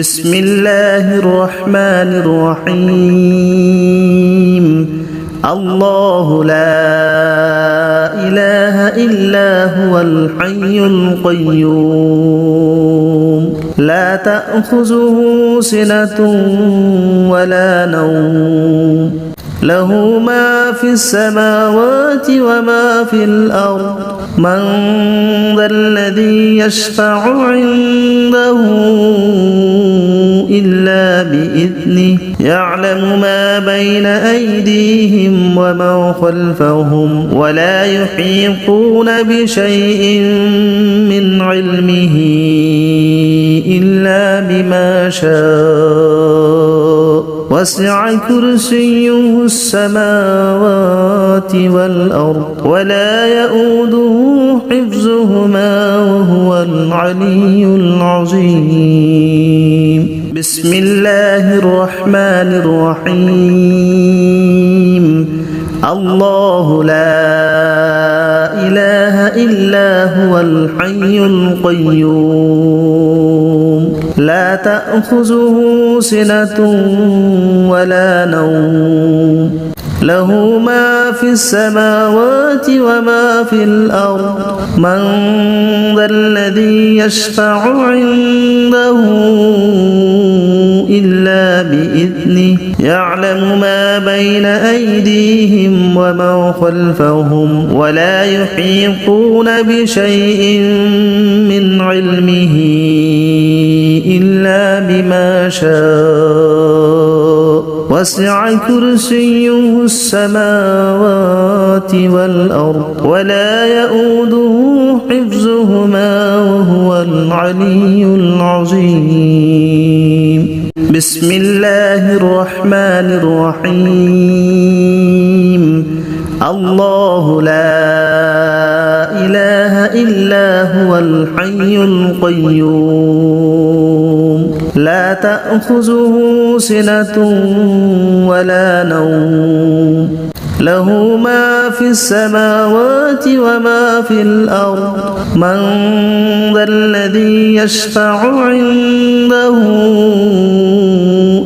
بسم الله الرحمن الرحيم الله لا إله إلا هو الحي القيوم لا تأخذه سنة ولا نوم له ما في السماوات وما في الأرض من ذا الذي يشفع عنده إلا بإذنه يعلم ما بين أيديهم وما خلفهم ولا يحيطون بشيء من علمه إلا بما شاء وسع كرسيه السماوات والأرض ولا يؤوده حفظهما وهو العلي العظيم بسم الله الرحمن الرحيم الله لا إله إلا هو الحي القيوم لا تأخذه سنة ولا نوم له ما في السماوات وما في الأرض من ذا الذي يشفع عنده إلا بإذنه يعلم ما بين أيديهم وما خلفهم ولا يحيطون بشيء من علمه إلا بما شاء وسع كرسيه السماوات والأرض ولا يؤوده حفظهما وهو العلي العظيم بسم الله الرحمن الرحيم الله لا إله إلا هو الحي القيوم لا تأخذه سنة ولا نوم له ما في السماوات وما في الأرض من ذا الذي يشفع عنده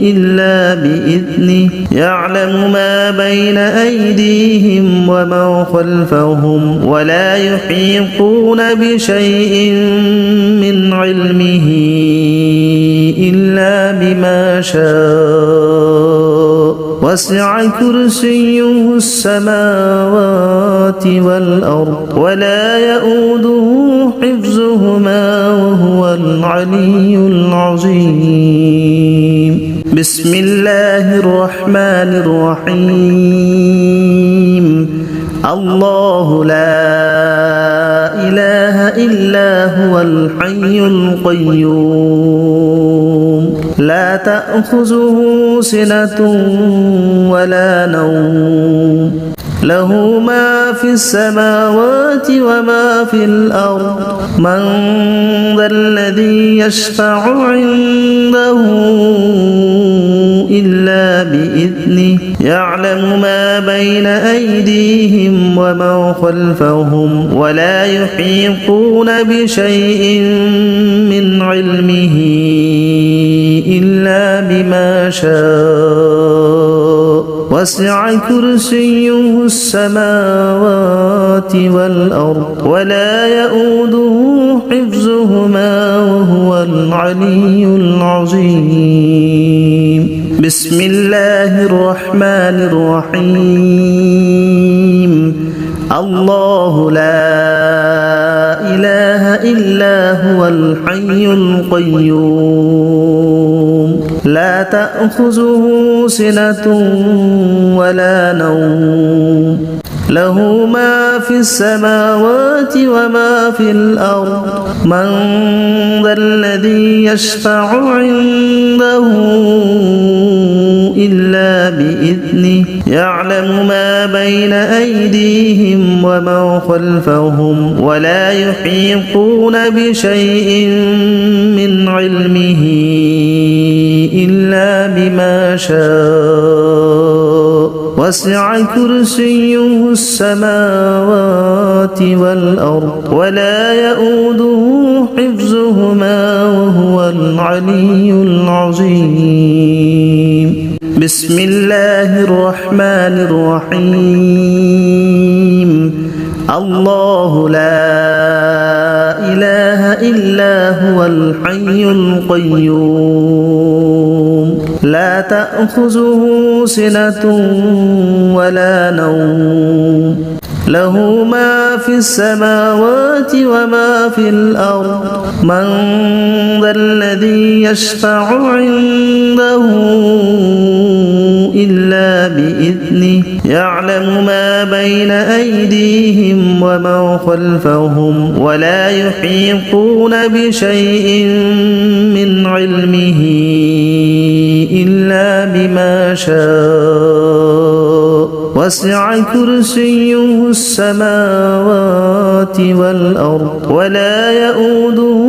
إلا بإذنه يعلم ما بين أيديهم وما خلفهم ولا يحيطون بشيء من علمه إلا بما شاء وسع كرسيه السماوات والأرض ولا يؤوده حفظهما وهو العلي العظيم بسم الله الرحمن الرحيم الله لا إله إلا هو الحي القيوم لا تأخذه سنة ولا نوم له ما في السماوات وما في الأرض من ذا الذي يشفع عنده إلا بإذنه يعلم ما بين أيديهم وما خلفهم ولا يحيطون بشيء من علمه إلا بما شاء وسع كرسيه السماوات والأرض ولا يؤوده حفظهما وهو العلي العظيم بسم الله الرحمن الرحيم الله لا إله إلا هو الحي القيوم لا تأخذه سنة ولا نوم له ما في السماوات وما في الأرض من ذا الذي يشفع عنده إلا بإذنه يعلم ما بين أيديهم وما خلفهم ولا يحيطون بشيء من علمه إلا بما شاء وسع كرسيه السماوات والأرض ولا يؤوده حفظهما وهو العلي العظيم بسم الله الرحمن الرحيم الله لا إله إلا هو الحي القيوم لا تأخذه سنة ولا نوم له ما في السماوات وما في الأرض من ذا الذي يشفع عنده إلا بإذنه يعلم ما بين أيديهم وما خلفهم ولا يحيطون بشيء من علمه إلا بما شاء وسع كرسيه السماوات والأرض ولا يؤوده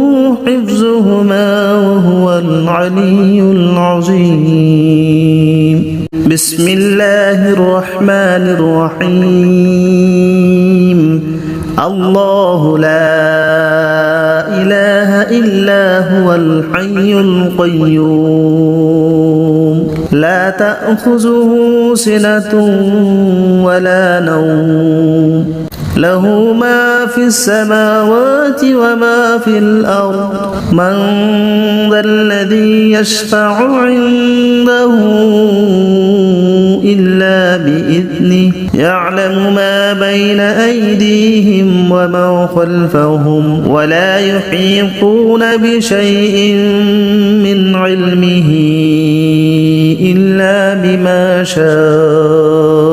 حفظهما وهو العلي العظيم بسم الله الرحمن الرحيم الله لا إله إلا هو الحي القيوم لا تأخذه سنة ولا نوم له ما في السماوات وما في الأرض من ذا الذي يشفع عنده إلا بإذنه يعلم ما بين أيديهم وما خلفهم ولا يحيطون بشيء من علمه إلا بما شاء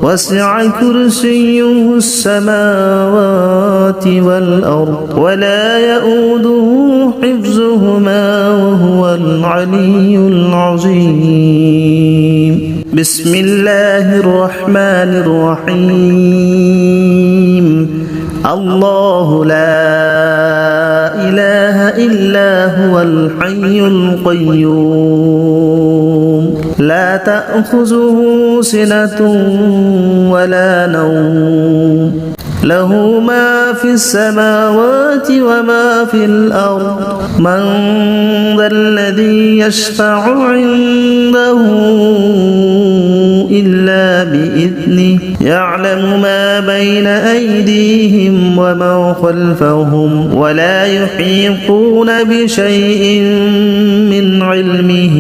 وسع كرسيه السماوات والأرض ولا يؤوده حفظهما وهو العلي العظيم بسم الله الرحمن الرحيم الله لا إله إلا هو الحي القيوم لا تأخذه سنة ولا نوم له ما في السماوات وما في الأرض من ذا الذي يشفع عنده إلا بإذنه يعلم ما بين أيديهم وما خلفهم ولا يحيطون بشيء من علمه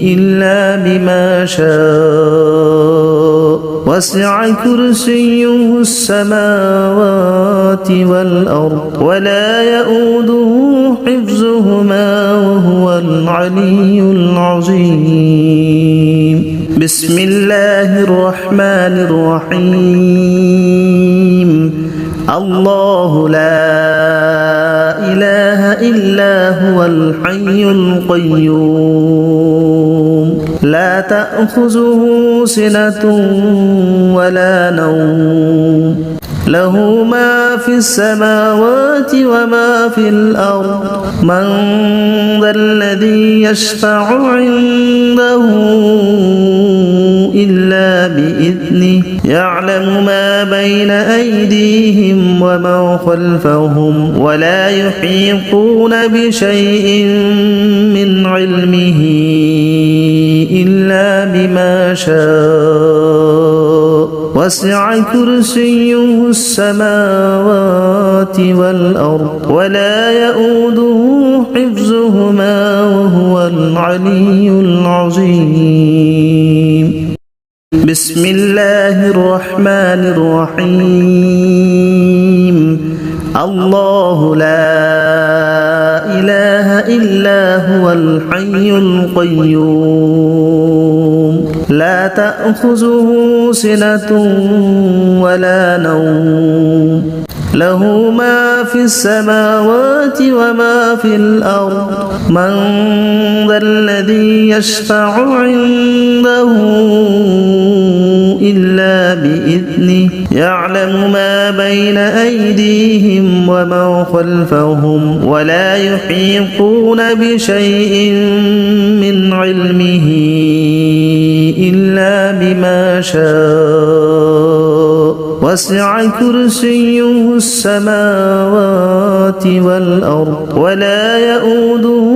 إلا بما شاء وسع كرسيه السماوات والأرض ولا يؤوده حفظهما وهو العلي العظيم بسم الله الرحمن الرحيم الله لا إله إلا هو الحي القيوم لا تأخذه سنة ولا نوم له ما في السماوات وما في الأرض من ذا الذي يشفع عنده إلا بإذنه يعلم ما بين أيديهم وما خلفهم ولا يحيطون بشيء من علمه إلا بما شاء وسع كرسيه السماوات والأرض ولا يؤوده حفظهما وهو العلي العظيم بسم الله الرحمن الرحيم الله لا إله إلا هو الحي القيوم لا تأخذه سنة ولا نوم له ما في السماوات وما في الأرض من ذا الذي يشفع عنده إلا بإذنه يعلم ما بين أيديهم وما خلفهم ولا يحيطون بشيء من علمه إلا بما شاء وسع كرسيه السماوات والأرض ولا يؤوده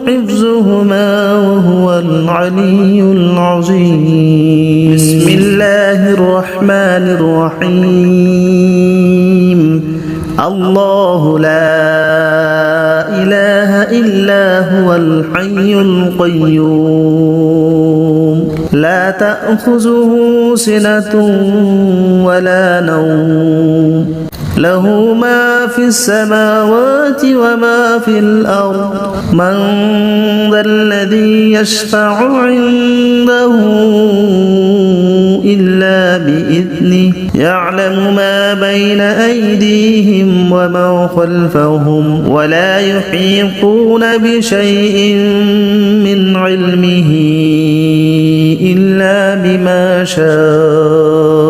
حفظهما وهو العلي العظيم بسم الله الرحمن الرحيم الله لا إله إلا هو الحي القيوم لا تأخذه سنة ولا نوم له ما في السماوات وما في الأرض من ذا الذي يشفع عنده إلا بإذنه يعلم ما بين أيديهم وما خلفهم ولا يحيطون بشيء من علمه إلا بما شاء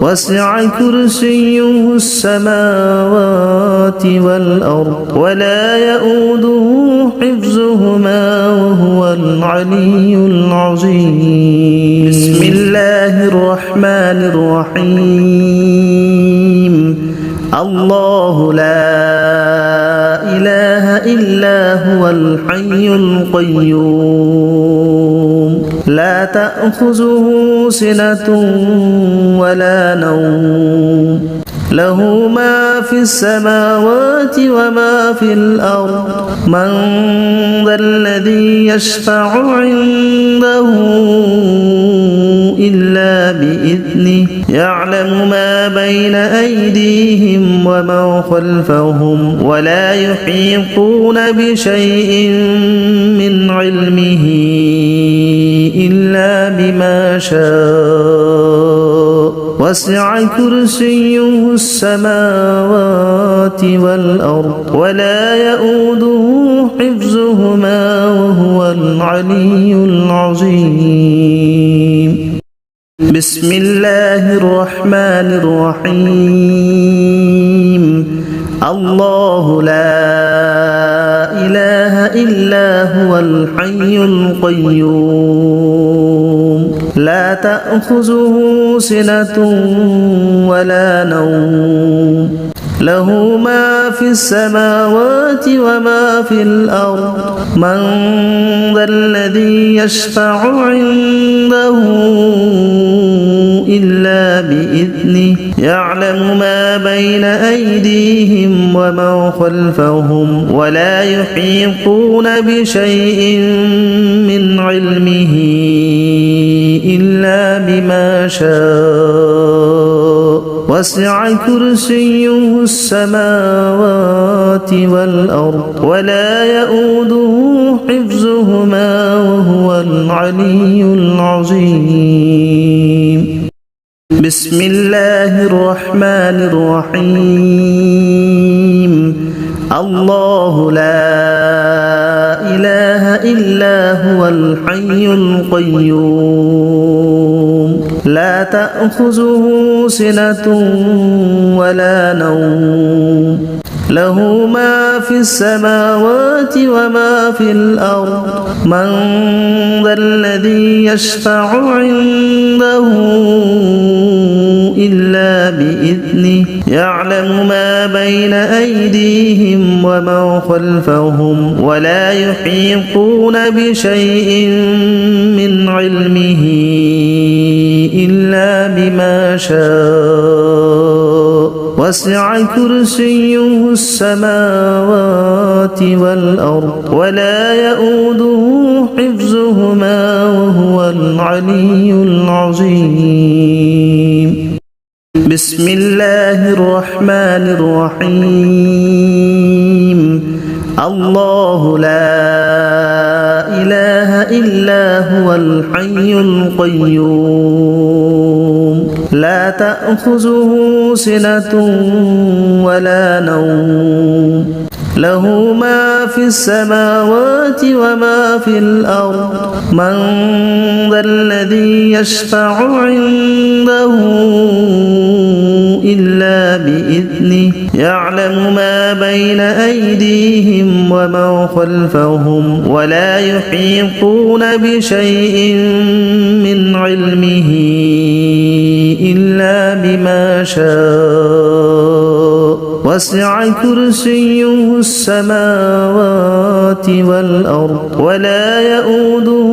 وسع كرسيه السماوات والأرض ولا يؤوده حفظهما وهو العلي العظيم بسم الله الرحمن الرحيم الله لا إله إلا هو الحي القيوم لا تأخذه سنة ولا نوم له ما في السماوات وما في الأرض من ذا الذي يشفع عنده إلا بإذنه يعلم ما بين أيديهم وما خلفهم ولا يحيطون بشيء من علمه إلا بما شاء وسع كرسيه السماوات والأرض ولا يؤوده حفظهما وهو العلي العظيم بسم الله الرحمن الرحيم الله لا إله إلا هو الحي القيوم لا تأخذه سنة ولا نوم له ما في السماوات وما في الأرض من ذا الذي يشفع عنده إلا بإذنه يعلم ما بين أيديهم وما خلفهم ولا يحيطون بشيء من علمه إلا بما شاء وسع كرسيه السماوات والأرض ولا يؤوده حفظهما وهو العلي العظيم بسم الله الرحمن الرحيم الله لا إله إلا هو الحي القيوم لا تأخذه سنة ولا نوم له ما في السماوات وما في الأرض من ذا الذي يشفع عنده إلا بإذنه يعلم ما بين أيديهم وما خلفهم ولا يحيطون بشيء من علمه إلا بما شاء وسع كرسيه السماوات والأرض ولا يؤوده حفظهما وهو العلي العظيم بسم الله الرحمن الرحيم الله لا إله إلا هو الحي القيوم لا تأخذه سنة ولا نوم له ما في السماوات وما في الأرض من ذا الذي يشفع عنده إلا بإذنه يعلم ما بين أيديهم وما خلفهم ولا يحيطون بشيء من علمه إلا بما شاء وسع كرسيه السماوات والأرض ولا يؤوده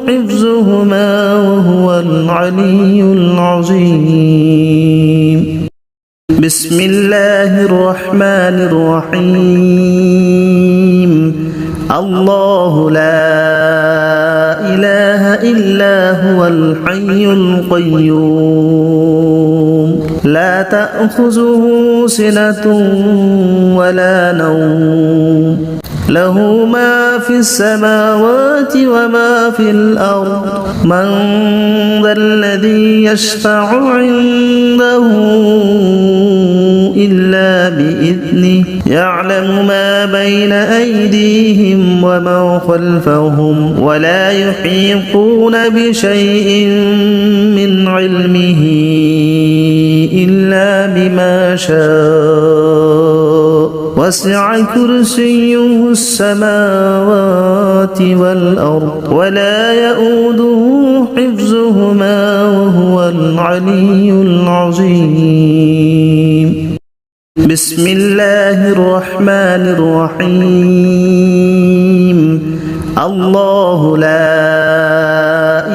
حفظهما وهو العلي العظيم. بسم الله الرحمن الرحيم. الله لا إله إلا هو الحي القيوم لا تأخذه سنة ولا نوم له ما في السماوات وما في الأرض من ذا الذي يشفع عنده إلا بإذنه يعلم ما بين أيديهم وما خلفهم ولا يحيطون بشيء من علمه إلا بما شاء وسع كرسيه السماوات والأرض ولا يؤوده حفظهما وهو العلي العظيم. بسم الله الرحمن الرحيم. الله لا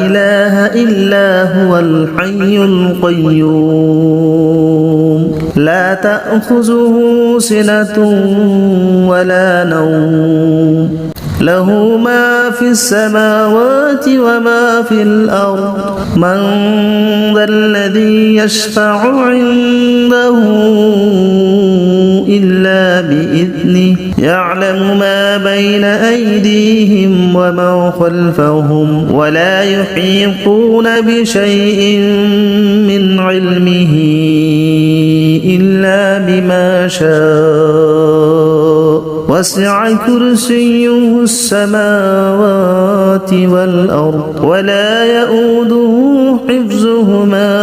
إله إلا هو الحي القيوم لا تأخذه سنة ولا نوم له ما في السماوات وما في الأرض من ذا الذي يشفع عنده إلا بإذنه يعلم ما بين أيديهم وما خلفهم ولا يحيطون بشيء من علمه إلا بما شاء وسع كرسيه السماوات والأرض ولا يؤوده حفظهما